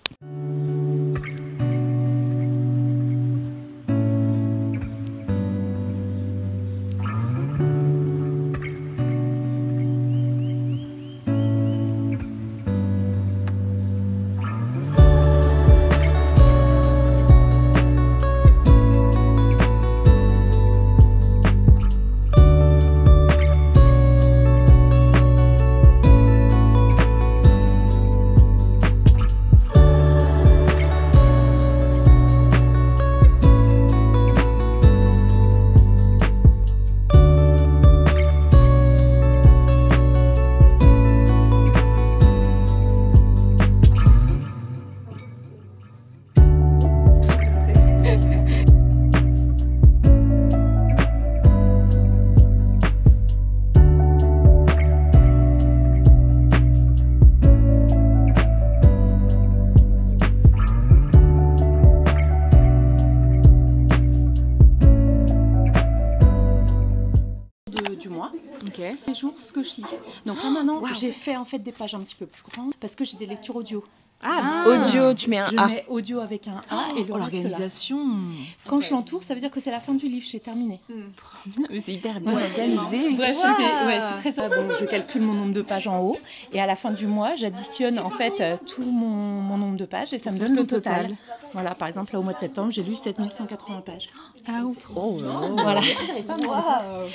I: Les jours, ce que je lis. Donc là maintenant, j'ai fait en fait des pages un petit peu plus grandes parce que j'ai des lectures audio.
C: Audio, tu mets un A.
I: Je mets audio avec un A et le reste
C: l'organisation.
I: Quand je l'entoure, ça veut dire que c'est la fin du livre, j'ai terminé.
C: Mais c'est hyper bien organisé.
I: Bref, c'est très bon. Je calcule mon nombre de pages en haut et à la fin du mois, j'additionne en fait tout mon nombre de pages et ça me donne le total. Voilà, par exemple, là, au mois de septembre, j'ai lu 7180 pages.
C: Ah oui, trop.
I: Voilà.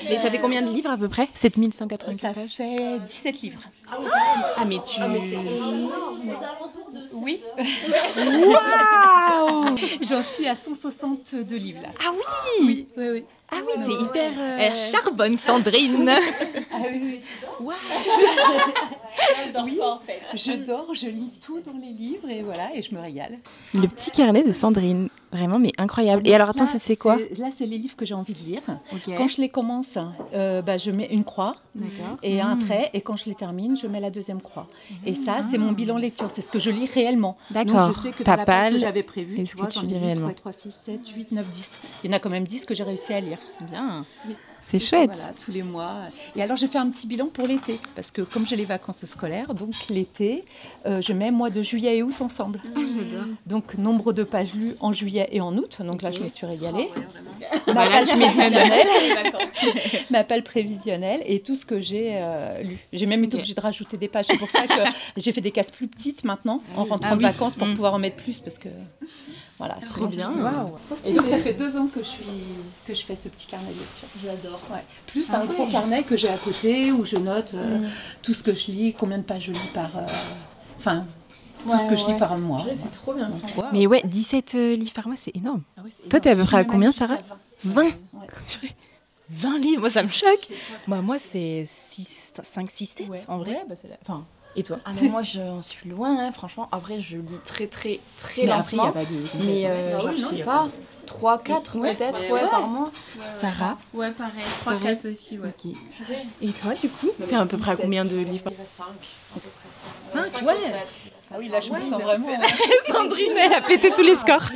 C: Mais ça fait combien de livres à peu près? 7180
I: Ça
C: pages.
I: fait 17 livres.
C: Ah mais tu...
I: Oui. Waouh. J'en suis à 162 livres là.
C: Ah oui.
I: Oui.
C: Ah oui, c'est hyper... Elle charbonne, Sandrine.
I: Ah oui.
F: Wow. Je dors pas en fait.
I: Je dors, je lis tout dans les livres et voilà, et je me régale.
B: Le petit carnet de Sandrine, vraiment mais incroyable. Et alors attends, c'est quoi?
I: Là, c'est les livres que j'ai envie de lire.
B: Okay.
I: Quand je les commence, je mets une croix et un trait, et quand je les termine, je mets la deuxième croix. Et ça, c'est mon bilan lecture, c'est ce que je lis réellement.
B: D'accord.
I: Donc je sais que dans la page que j'avais prévue,
B: est-ce que tu lis réellement?
I: 3, 6, 7, 8, 9, 10. Il y en a quand même 10 que j'ai réussi à lire.
B: Bien. C'est chouette.
I: Voilà, tous les mois. Et alors, j'ai fait un petit bilan pour l'été, parce que comme j'ai les vacances scolaires, donc l'été, je mets mois de juillet et août ensemble. Donc, nombre de pages lues en juillet et en août. Donc là, je me suis régalée. Ma palle prévisionnelle et tout ce que j'ai lu. J'ai même été obligée de rajouter des pages. C'est pour ça que j'ai fait des cases plus petites maintenant, en rentrant de vacances, pour pouvoir en mettre plus, parce que... Voilà, c'est trop bien. Et donc ça fait 2 ans que je fais ce petit carnet de lecture.
F: J'adore.
I: Ouais. Plus un gros carnet que j'ai à côté où je note tout ce que je lis, combien de pages je lis par... tout ce que je lis par mois.
F: C'est trop bien.
B: Wow. Mais ouais, 17 livres par mois, c'est énorme. Ah ouais, c'est énorme. Toi, t'es à peu près à combien, Sarah? 20. 20 livres, moi ça me choque.
C: Moi c'est 5, 6, 7 en vrai.
B: Ouais, c'est et toi?
H: Ah non, moi j'en suis loin, franchement. Après, je lis très lentement.
B: Après, y a
H: mais je sais pas, 3, 4 peut-être par mois.
B: Sarah?
J: Ouais, pareil, 3, 4 aussi, ouais.
B: Okay. Et toi, du coup? T'es à peu près à combien de livres?
H: 5, à peu près
B: 5, ouais.
I: Ah oui, là je me sens vraiment...
B: Sandrine, elle a pété tous les scores.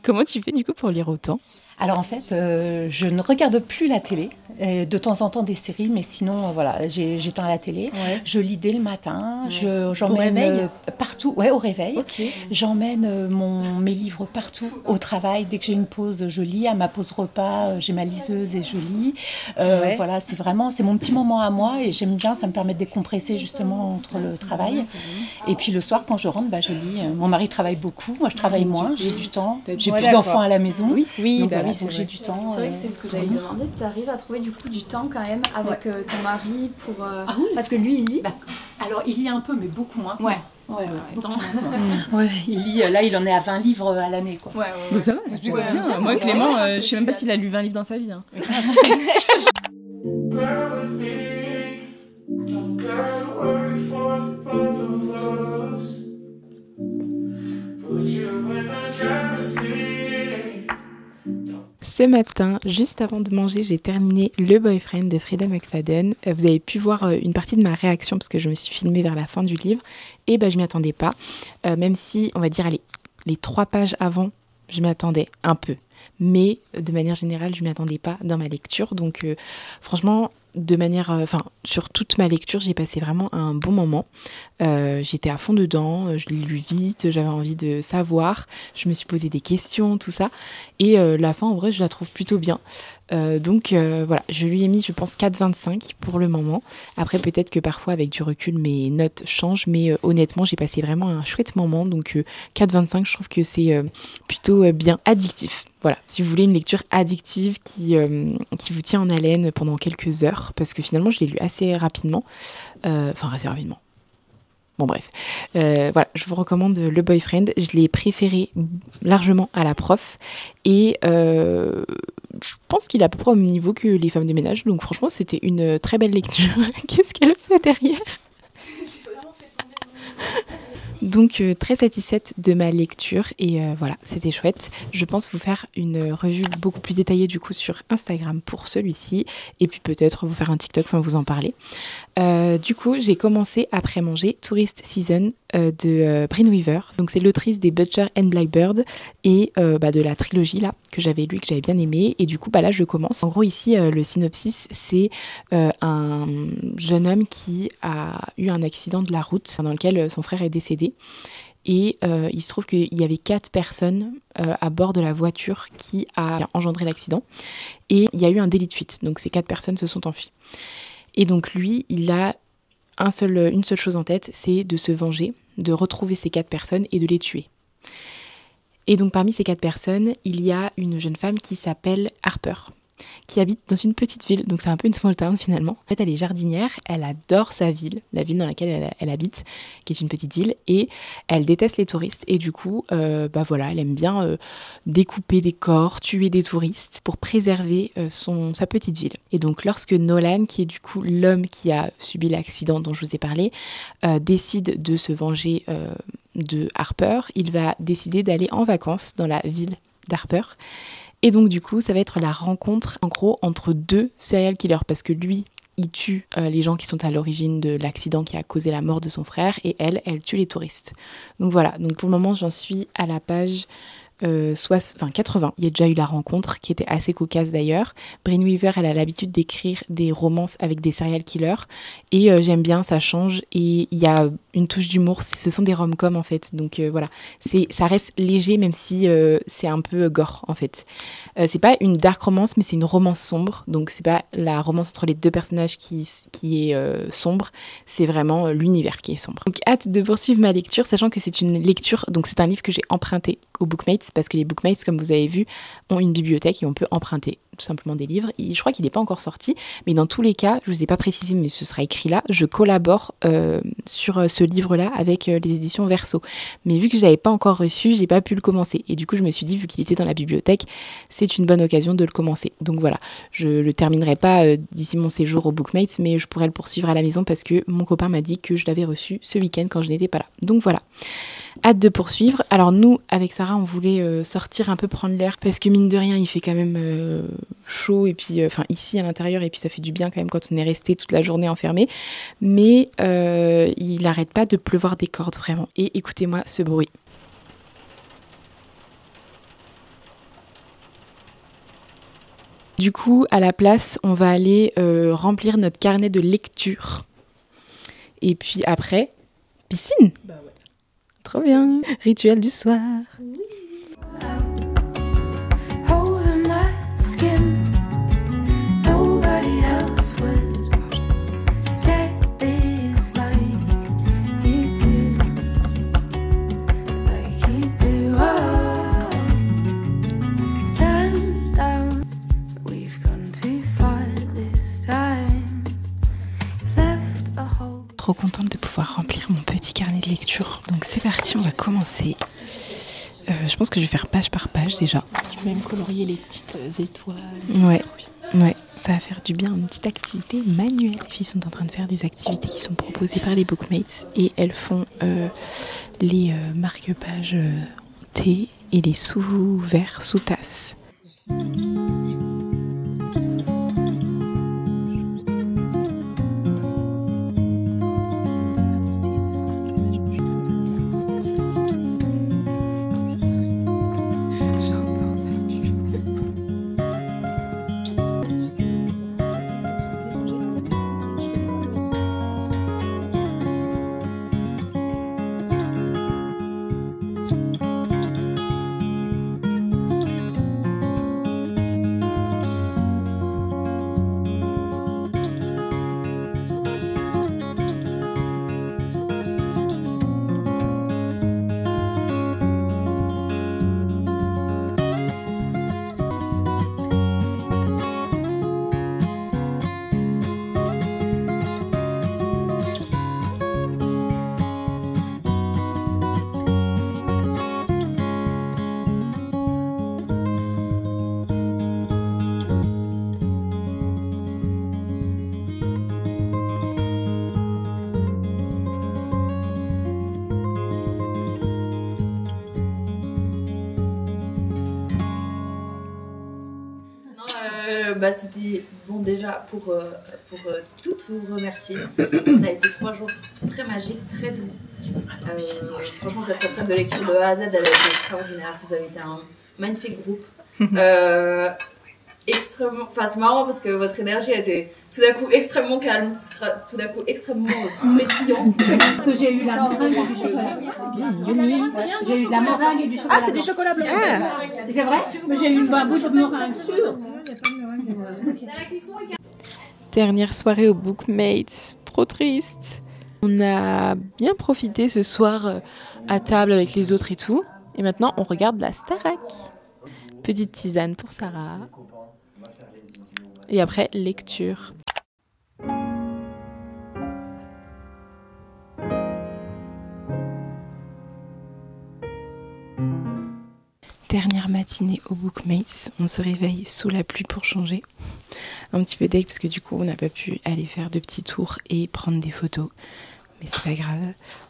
B: Comment tu fais du coup pour lire autant?
I: Alors en fait, je ne regarde plus la télé. De temps en temps des séries, mais sinon, voilà, j'éteins la télé. Ouais. Je lis dès le matin. Ouais. J'emmène partout. Ouais, au réveil.
H: Okay.
I: J'emmène mes livres partout au travail. Dès que j'ai une pause, je lis. À ma pause repas, j'ai ma liseuse et je lis. Voilà, c'est mon petit moment à moi et j'aime bien. Ça me permet de décompresser justement entre le travail. Et puis le soir, quand je rentre, je lis. Mon mari travaille beaucoup. Moi, je travaille moins. J'ai du temps. J'ai plus d'enfants à la maison.
B: Oui,
I: donc, voilà. oui, c'est j'ai du temps.
H: C'est vrai que c'est ce que j'avais demandé. Tu arrives à trouver du coup du temps quand même avec ton mari pour parce que lui il lit.
I: Alors il lit un peu, mais beaucoup moins.
H: Ouais.
I: Il lit, là il en est à 20 livres à l'année, quoi.
K: Bon, ça va, c'est bien. Moi Clément, je sais même pas s'il a lu 20 livres dans sa vie. Hein.
B: Ce matin, juste avant de manger, j'ai terminé Le Boyfriend de Freida McFadden. Vous avez pu voir une partie de ma réaction parce que je me suis filmée vers la fin du livre et je m'y attendais pas. Même si, on va dire, les 3 pages avant, je m'y attendais un peu. Mais de manière générale, je ne m'y attendais pas dans ma lecture. Donc franchement, sur toute ma lecture, j'ai passé vraiment un bon moment. J'étais à fond dedans, je l'ai lu vite, j'avais envie de savoir, je me suis posé des questions, tout ça. Et la fin, en vrai, je la trouve plutôt bien. Donc voilà, je lui ai mis, je pense, 4,25 pour le moment. Après, peut-être que parfois, avec du recul, mes notes changent. Mais honnêtement, j'ai passé vraiment un chouette moment. Donc 4,25, je trouve que c'est plutôt bien addictif. Voilà, si vous voulez une lecture addictive qui vous tient en haleine pendant quelques heures, parce que finalement je l'ai lu assez rapidement, assez rapidement. Bon bref, voilà, je vous recommande Le Boyfriend, je l'ai préféré largement à La Prof, et je pense qu'il est à peu près au même niveau que Les Femmes de ménage, donc franchement c'était une très belle lecture. Qu'est-ce qu'elle fait derrière ? Donc très satisfaite de ma lecture et voilà, c'était chouette. Je pense vous faire une revue beaucoup plus détaillée du coup sur Instagram pour celui-ci et puis peut-être vous faire un TikTok, vous en parler. Du coup, j'ai commencé après manger Tourist Season de Brynne Weaver. Donc c'est l'autrice des Butcher and Blackbird et de la trilogie là que j'avais lu, que j'avais bien aimé. Et du coup, là je commence. En gros ici, le synopsis, c'est un jeune homme qui a eu un accident de la route dans lequel son frère est décédé. Et il se trouve qu'il y avait 4 personnes à bord de la voiture qui a engendré l'accident. Et il y a eu un délit de fuite. Donc ces 4 personnes se sont enfuies. Et donc lui, il a une seule chose en tête, c'est de se venger, de retrouver ces 4 personnes et de les tuer. Et donc parmi ces 4 personnes, il y a une jeune femme qui s'appelle Harper, qui habite dans une petite ville, donc c'est un peu une small town finalement. En fait, elle est jardinière, elle adore sa ville, la ville dans laquelle elle habite, qui est une petite ville, et elle déteste les touristes. Et du coup, elle aime bien découper des corps, tuer des touristes pour préserver sa petite ville. Et donc, lorsque Nolan, qui est du coup l'homme qui a subi l'accident dont je vous ai parlé, décide de se venger de Harper, il va décider d'aller en vacances dans la ville d'Harper. Et donc du coup, ça va être la rencontre en gros entre 2 serial killers parce que lui, il tue les gens qui sont à l'origine de l'accident qui a causé la mort de son frère et elle tue les touristes. Donc voilà, donc pour le moment, j'en suis à la page 80. Il y a déjà eu la rencontre qui était assez cocasse d'ailleurs. Brynne Weaver, elle a l'habitude d'écrire des romances avec des serial killers et j'aime bien, ça change et il y a une touche d'humour. Ce sont des rom-coms en fait, donc voilà, ça reste léger même si c'est un peu gore en fait. C'est pas une dark romance mais c'est une romance sombre, donc c'est pas la romance entre les 2 personnages qui est sombre, c'est vraiment l'univers qui est sombre. Donc hâte de poursuivre ma lecture, sachant que c'est une lecture, donc c'est un livre que j'ai emprunté aux Bookmates parce que les Bookmates, comme vous avez vu, ont une bibliothèque et on peut emprunter tout simplement des livres. Et je crois qu'il n'est pas encore sorti, mais dans tous les cas, je ne vous ai pas précisé, mais ce sera écrit là, je collabore sur ce livre-là avec les éditions Verso. Mais vu que je ne l'avais pas encore reçu, je n'ai pas pu le commencer. Et du coup, je me suis dit, vu qu'il était dans la bibliothèque, c'est une bonne occasion de le commencer. Donc voilà, je ne le terminerai pas d'ici mon séjour aux Bookmates, mais je pourrais le poursuivre à la maison parce que mon copain m'a dit que je l'avais reçu ce week-end quand je n'étais pas là. Donc voilà. Hâte de poursuivre. Alors nous, avec Sarah, on voulait sortir un peu prendre l'air parce que mine de rien, il fait quand même chaud et puis ici à l'intérieur et puis ça fait du bien quand même quand on est resté toute la journée enfermé. Mais il n'arrête pas de pleuvoir des cordes vraiment. Et écoutez-moi ce bruit. Du coup, à la place, on va aller remplir notre carnet de lecture. Et puis après, piscine. Bah ouais. Trop bien. Rituel du soir. Oui. trop contente de pouvoir remplir mon petit carnet de lecture. Donc c'est parti, on va commencer. Je pense que je vais faire page par page déjà.
I: Je vais même colorier les petites étoiles.
B: Ouais, ça va faire du bien, une petite activité manuelle. Les filles sont en train de faire des activités qui sont proposées par les Bookmates et elles font les marque-pages thé et les sous-verres, sous-tasses.
A: C'était bon déjà pour toutes vous remercier. Ça a été 3 jours très magiques, très doux. Franchement, cette retraite de lecture de A à Z, elle a été extraordinaire. Vous avez été un magnifique groupe. Extrêmement, enfin c'est marrant parce que votre énergie a été tout d'un coup extrêmement calme, tout d'un coup extrêmement pétillante.
L: Que j'ai eu la meringue et du chocolat. J'ai eu de la meringue et du chocolat.
I: Ah, c'est du chocolat blanc.
L: C'est vrai? Mais j'ai eu une bout de meringue sûre.
B: Dernière soirée aux Bookmates, trop triste. On a bien profité ce soir à table avec les autres et tout. Et maintenant, on regarde la Starac. Petite tisane pour Sarah. Et après, lecture. Dernière matinée aux Bookmates, on se réveille sous la pluie pour changer. Un petit peu deg parce que du coup on n'a pas pu aller faire de petits tours et prendre des photos. Mais c'est pas grave,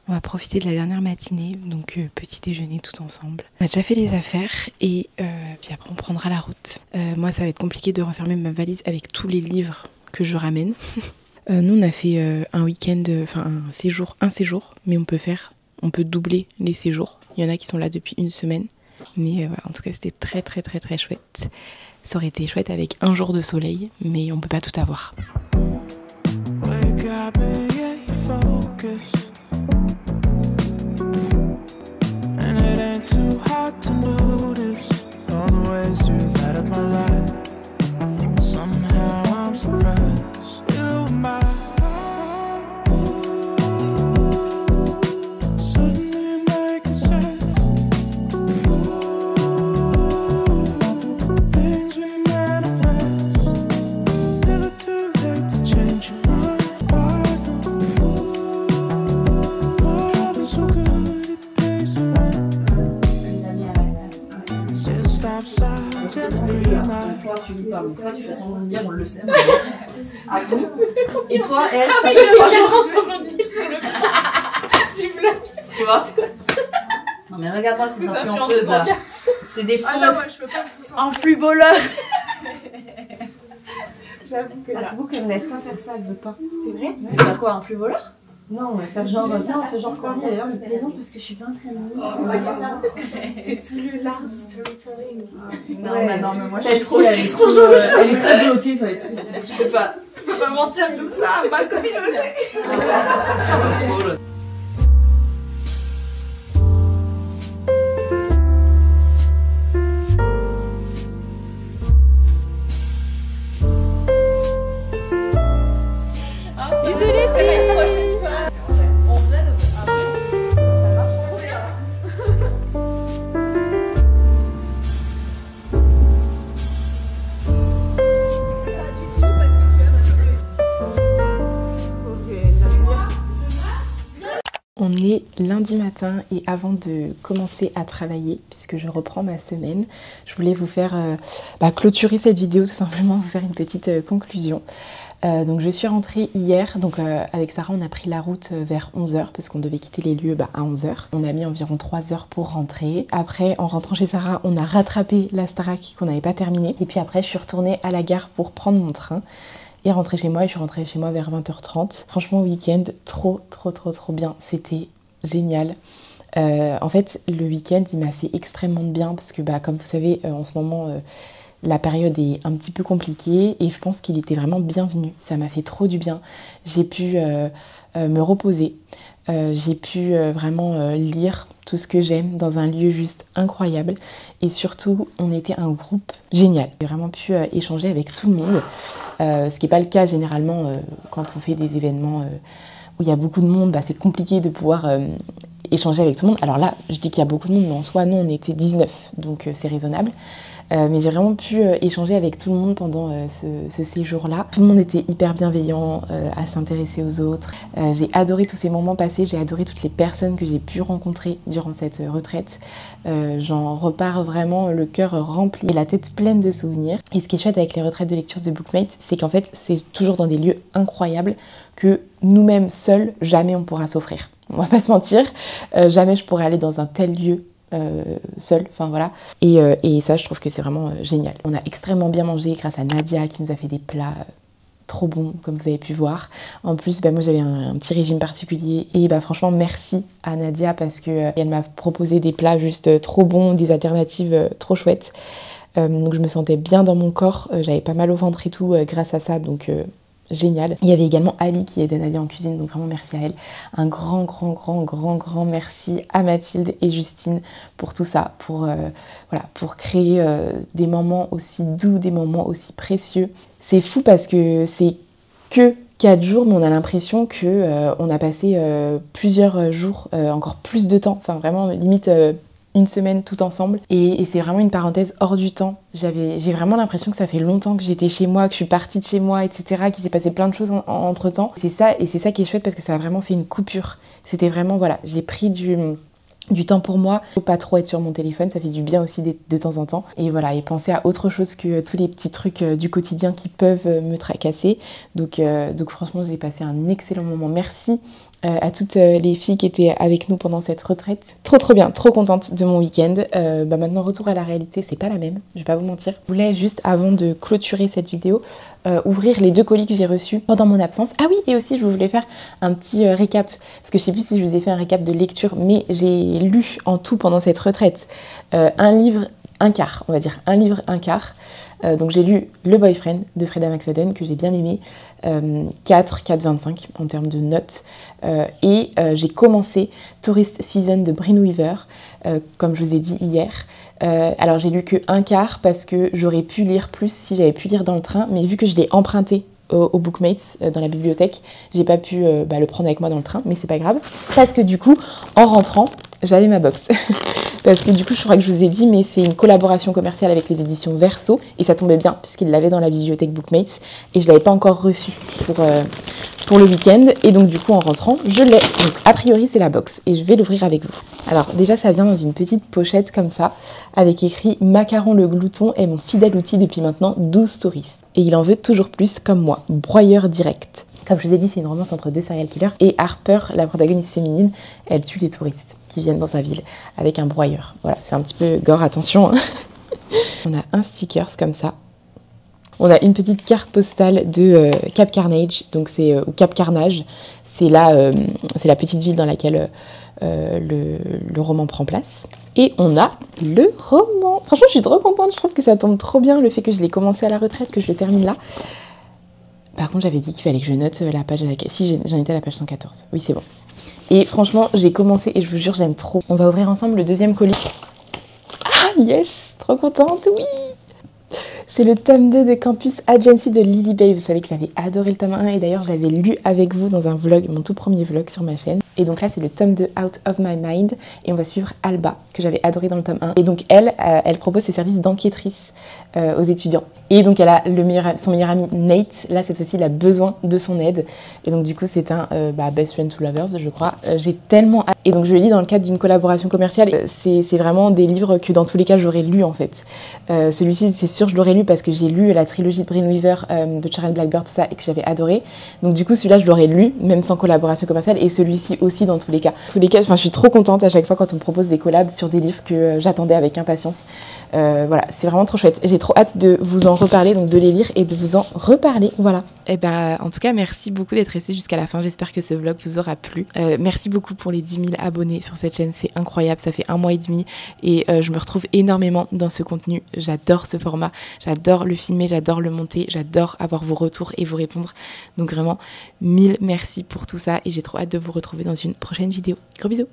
B: on va profiter de la dernière matinée, donc petit déjeuner tout ensemble. On a déjà fait les affaires et puis après on prendra la route. Moi ça va être compliqué de refermer ma valise avec tous les livres que je ramène. Nous on a fait un week-end, enfin un séjour, mais on peut doubler les séjours. Il y en a qui sont là depuis 1 semaine. Mais voilà, en tout cas c'était très très très très chouette. Ça aurait été chouette avec un jour de soleil, mais on peut pas tout avoir.
A: Toi, tu fais semblant de dire, on le sait. Ah bon? Et toi, elle, ça fait 3 jours ensemble. Tu bloques. Tu vois? Non mais regarde-moi ces influenceuses là. C'est des fausses influx voleurs.
F: J'avoue que là.
A: Avoue qu'elle me laisse pas faire ça, elle veut pas.
F: C'est vrai?
A: Faire quoi, influx voleur?
F: Non, on va faire genre, viens, on fait genre quoi? Mais non, parce que je suis pas entraînée.
J: C'est tout l'art du storytelling.
A: Non, mais moi
F: je suis trop elle est très bloquée sur les trucs.
A: Je peux pas mentir comme ça, mal communauté.
B: est lundi matin et avant de commencer à travailler, puisque je reprends ma semaine, je voulais vous faire clôturer cette vidéo, tout simplement vous faire une petite conclusion. Donc je suis rentrée hier, donc avec Sarah on a pris la route vers 11h parce qu'on devait quitter les lieux à 11h. On a mis environ 3 heures pour rentrer. Après en rentrant chez Sarah on a rattrapé la Starac qu'on n'avait pas terminée. Et puis après je suis retournée à la gare pour prendre mon train et rentrer chez moi. Et je suis rentrée chez moi vers 20h30. Franchement week-end trop bien, c'était génial. En fait le week-end il m'a fait extrêmement de bien parce que comme vous savez en ce moment... la période est un petit peu compliquée et je pense qu'il était vraiment bienvenu. Ça m'a fait trop du bien. J'ai pu me reposer. J'ai pu vraiment lire tout ce que j'aime dans un lieu juste incroyable. Et surtout, on était un groupe génial. J'ai vraiment pu échanger avec tout le monde. Ce qui n'est pas le cas généralement quand on fait des événements où il y a beaucoup de monde. C'est compliqué de pouvoir... échanger avec tout le monde. Alors là, je dis qu'il y a beaucoup de monde, mais en soi, non, on était 19, donc c'est raisonnable. Mais j'ai vraiment pu échanger avec tout le monde pendant ce séjour-là. Tout le monde était hyper bienveillant, à s'intéresser aux autres. J'ai adoré tous ces moments passés, j'ai adoré toutes les personnes que j'ai pu rencontrer durant cette retraite. J'en repars vraiment le cœur rempli et la tête pleine de souvenirs. Et ce qui est chouette avec les retraites de lecture de Bookmate, c'est qu'en fait, c'est toujours dans des lieux incroyables que nous-mêmes seuls, jamais on pourra s'offrir. On va pas se mentir, jamais je pourrais aller dans un tel lieu seule, enfin voilà. Et ça, je trouve que c'est vraiment génial. On a extrêmement bien mangé grâce à Nadia qui nous a fait des plats trop bons, comme vous avez pu voir. En plus, moi j'avais un petit régime particulier et franchement merci à Nadia parce que elle m'a proposé des plats juste trop bons, des alternatives trop chouettes. Donc je me sentais bien dans mon corps, j'avais pas mal au ventre et tout grâce à ça, donc génial. Il y avait également Ali qui aidait Nadia en cuisine, donc vraiment merci à elle. Un grand merci à Mathilde et Justine pour tout ça, pour créer des moments aussi doux, des moments aussi précieux. C'est fou parce que c'est que 4 jours, mais on a l'impression que on a passé plusieurs jours, encore plus de temps, enfin vraiment limite... une semaine tout ensemble et c'est vraiment une parenthèse hors du temps. J'ai vraiment l'impression que ça fait longtemps que j'étais chez moi, que je suis partie de chez moi, etc., qu'il s'est passé plein de choses entre temps. C'est ça qui est chouette parce que ça a vraiment fait une coupure. C'était vraiment, j'ai pris du temps pour moi, faut pas trop être sur mon téléphone, ça fait du bien aussi de temps en temps. Et voilà, et penser à autre chose que tous les petits trucs du quotidien qui peuvent me tracasser. Donc franchement, j'ai passé un excellent moment. Merci à toutes les filles qui étaient avec nous pendant cette retraite. Trop bien, trop contente de mon week-end. Maintenant, retour à la réalité, c'est pas la même, je vais pas vous mentir. Je voulais juste, avant de clôturer cette vidéo, ouvrir les 2 colis que j'ai reçus pendant mon absence. Ah oui, et aussi je voulais faire un petit récap, parce que je sais plus si je vous ai fait un récap de lecture, mais j'ai lu en tout pendant cette retraite un livre, un quart, on va dire, un livre, un quart. Donc j'ai lu Le Boyfriend de Freda McFadden, que j'ai bien aimé, 4,25 en termes de notes. Et j'ai commencé Tourist Season de Brynne Weaver, comme je vous ai dit hier. Alors j'ai lu que un quart parce que j'aurais pu lire plus si j'avais pu lire dans le train, mais vu que je l'ai emprunté au Bookmates dans la bibliothèque, j'ai pas pu le prendre avec moi dans le train, mais c'est pas grave, parce que du coup, en rentrant, j'avais ma box. Parce que du coup, je crois que je vous ai dit, mais c'est une collaboration commerciale avec les éditions Verso, et ça tombait bien, puisqu'ils l'avaient dans la bibliothèque Bookmates, et je l'avais pas encore reçu pour le week-end, et donc du coup, en rentrant, je l'ai. Donc a priori, c'est la box, et je vais l'ouvrir avec vous. Alors déjà, ça vient dans une petite pochette comme ça, avec écrit « Macaron le glouton est mon fidèle outil depuis maintenant 12 touristes. Et il en veut toujours plus comme moi, broyeur direct. » Comme je vous ai dit, c'est une romance entre 2 serial killers et Harper, la protagoniste féminine, elle tue les touristes qui viennent dans sa ville avec un broyeur. Voilà, c'est un petit peu gore, attention. On a un stickers comme ça. On a une petite carte postale de Cap Carnage, donc ou Cap Carnage. C'est la petite ville dans laquelle le roman prend place. Et on a le roman. Franchement, je suis trop contente, je trouve que ça tombe trop bien, le fait que je l'ai commencé à la retraite, que je le termine là. Par contre, j'avais dit qu'il fallait que je note la page à laquelle... Si, j'en étais à la page 114. Oui, c'est bon. Et franchement, j'ai commencé et je vous jure, j'aime trop. On va ouvrir ensemble le 2e colis. Ah, yes! Trop contente, oui! C'est le tome 2 de Campus Agency de Lily Bay. Vous savez que j'avais adoré le tome 1 et d'ailleurs, je l'avais lu avec vous dans un vlog, mon tout premier vlog sur ma chaîne. Et donc là, c'est le tome 2 Out of My Mind. Et on va suivre Alba, que j'avais adoré dans le tome 1. Et donc elle propose ses services d'enquêtrice aux étudiants. Et donc elle a son meilleur ami Nate. Là, cette fois-ci, il a besoin de son aide. Et donc du coup, c'est un best friend to lovers, je crois. J'ai tellement hâte. Et donc je le lis dans le cadre d'une collaboration commerciale. C'est vraiment des livres que dans tous les cas, j'aurais lu en fait. Celui-ci, c'est sûr, je l'aurais lu parce que j'ai lu la trilogie de Brynne Weaver, Butcher and Blackbird, tout ça, et que j'avais adoré. Donc du coup, celui-là, je l'aurais lu, même sans collaboration commerciale. Et celui-ci aussi, dans tous les cas. Je suis trop contente à chaque fois quand on me propose des collabs sur des livres que j'attendais avec impatience. Voilà, c'est vraiment trop chouette. J'ai trop hâte de vous en reparler, donc de les lire et de vous en reparler. Voilà. Et en tout cas, merci beaucoup d'être resté jusqu'à la fin. J'espère que ce vlog vous aura plu. Merci beaucoup pour les 10 000 abonnés sur cette chaîne. C'est incroyable. Ça fait 1 mois et demi et je me retrouve énormément dans ce contenu. J'adore ce format. J'adore le filmer. J'adore le monter. J'adore avoir vos retours et vous répondre. Donc vraiment, 1000 merci pour tout ça et j'ai trop hâte de vous retrouver dans une prochaine vidéo. Gros bisous.